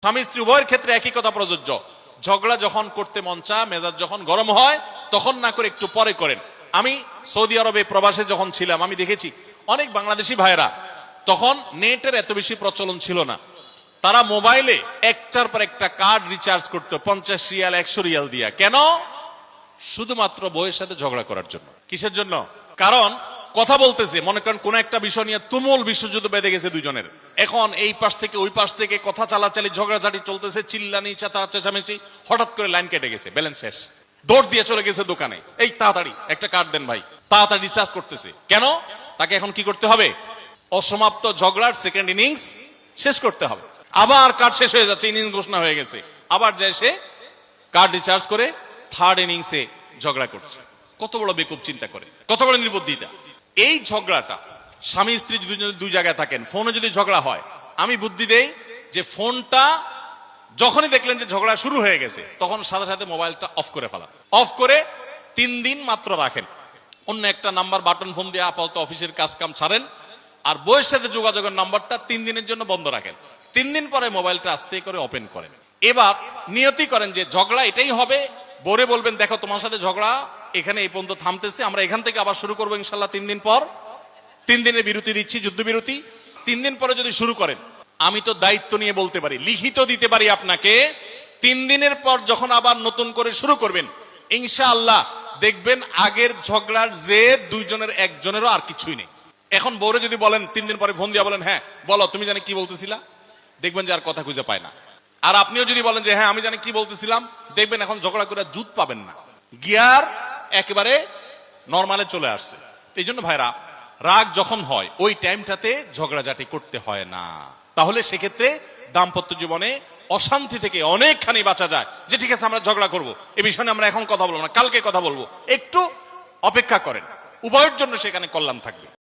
স্বামী স্ত্রী উভয়ের ক্ষেত্রে একই কথা প্রযোজ্য। ঝগড়া যখন করতে মন চায়, মেজাজ যখন গরম হয়, তখন না করে একটু পরে করেন। আমি সৌদি আরবে প্রবাসে যখন ছিলাম, আমি দেখেছি অনেক বাংলাদেশি ভাইয়েরা, তখন নেটের এত বেশি প্রচলন ছিল না, তারা মোবাইলে একটার পর একটা কার্ড রিচার্জ করতো 50 রিয়াল 100 রিয়াল দিয়া। কেন? শুধুমাত্র বউয়ের সাথে ঝগড়া করার জন্য। কিসের জন্য? কারণ কথা বলতেছে, মনে করেন কোন একটা বিষয় নিয়ে তুমুল বিশ্বযুদ্ধ বেঁধে গেছে দুজনের, এখন এই পাশ থেকে ওই পাশ থেকে কথা চালাচালি ঝগড়াঝাটি চলতেছে, চিল্লানি চেঁচামেচি, হঠাৎ করে লাইন কেটে গেছে, ব্যালেন্স শেষ, দৌড় দিয়ে চলে গেছে দোকানে, এই তাড়াতাড়ি একটা কার্ড দেন ভাই, তাড়াতাড়ি রিচার্জ করতেছে। কেন? তাকে এখন কি করতে হবে? অসমাপ্ত ঝগড়ার সেকেন্ড ইনিংস শেষ করতে হবে। আবার কার্ড শেষ হয়ে যাচ্ছে, ইনিংস ঘোষণা হয়ে গেছে, আবার যায় সে কার্ড রিচার্জ করে থার্ড ইনিংসে ঝগড়া করছে। কত বড় বেকুব চিন্তা করে, কত বড় নির্বুদ্ধিতা। এই ঝগড়াটা স্বামী স্ত্রী যদি দুই জায়গায় থাকেন, ফোনে যদি ঝগড়া হয়, আমি বুদ্ধি দেই যে ফোনটা যখনই দেখলেন যে ঝগড়া শুরু হয়ে গেছে, তখন সাথে সাথে মোবাইলটা অফ করে ফেলান। অফ করে 3 দিন মাত্র রাখেন, অন্য একটা নাম্বার বাটন ফোন দিয়ে আপাতত অফিসের কাজ কাম ছাড়েন, আর বউয়ের সাথে যোগাযোগের নাম্বারটা 3 দিনের জন্য বন্ধ রাখেন। 3 দিন পরে মোবাইলটা আস্তে করে ওপেন করেন। এবার নিয়তি করেন যে ঝগড়া এটাই হবে। বউরে বলবেন, দেখো তোমার সাথে ঝগড়া এখানে এই পর্যন্ত থামতেছে, আমরা এখান থেকে আবার শুরু করবো ইনশাল্লাহ 3 দিন পর। 3 দিনের বিরতি দিচ্ছি, যুদ্ধবিরতি। 3 দিন পরে যদি শুরু করেন, আমি তো দায়িত্ব নিয়ে বলতে পারি, লিখিত দিতে পারি আপনাকে, 3 দিনের পর যখন আবার নতুন করে শুরু করবেন, ইনশাআল্লাহ দেখবেন আগের ঝগড়ার যে দুইজনের একজনেরও আর কিছুই নেই। এখন বউরে যদি বলেন 3 দিন পরে ফোন দিয়ে বলেন, হ্যাঁ বলো তুমি জানি কি বলতেছিলা, দেখবেন যে আর কথা খুঁজে পায় না। আর আপনিও যদি বলেন যে হ্যাঁ আমি জানি কি বলতেছিলাম, দেখবেন এখন ঝগড়া করে জুত পাবেন না, গিয়ার একেবারে নরমালে চলে আসছে। এই জন্য ভাইরা, রাগ যখন হয় ওই টাইমটাতে ঝগড়াঝাটি করতে হয় না। তাহলে সেক্ষেত্রে দাম্পত্য জীবনে অশান্তি থেকে অনেকখানি বাঁচা যায়। যে ঠিক আছে আমরা ঝগড়া করব, এই বিষয়ে আমরা এখন কথা বলবো না, কালকে কথা বলবো, একটু অপেক্ষা করেন, উভয়ের জন্য সেখানে কল্যাণ থাকবে।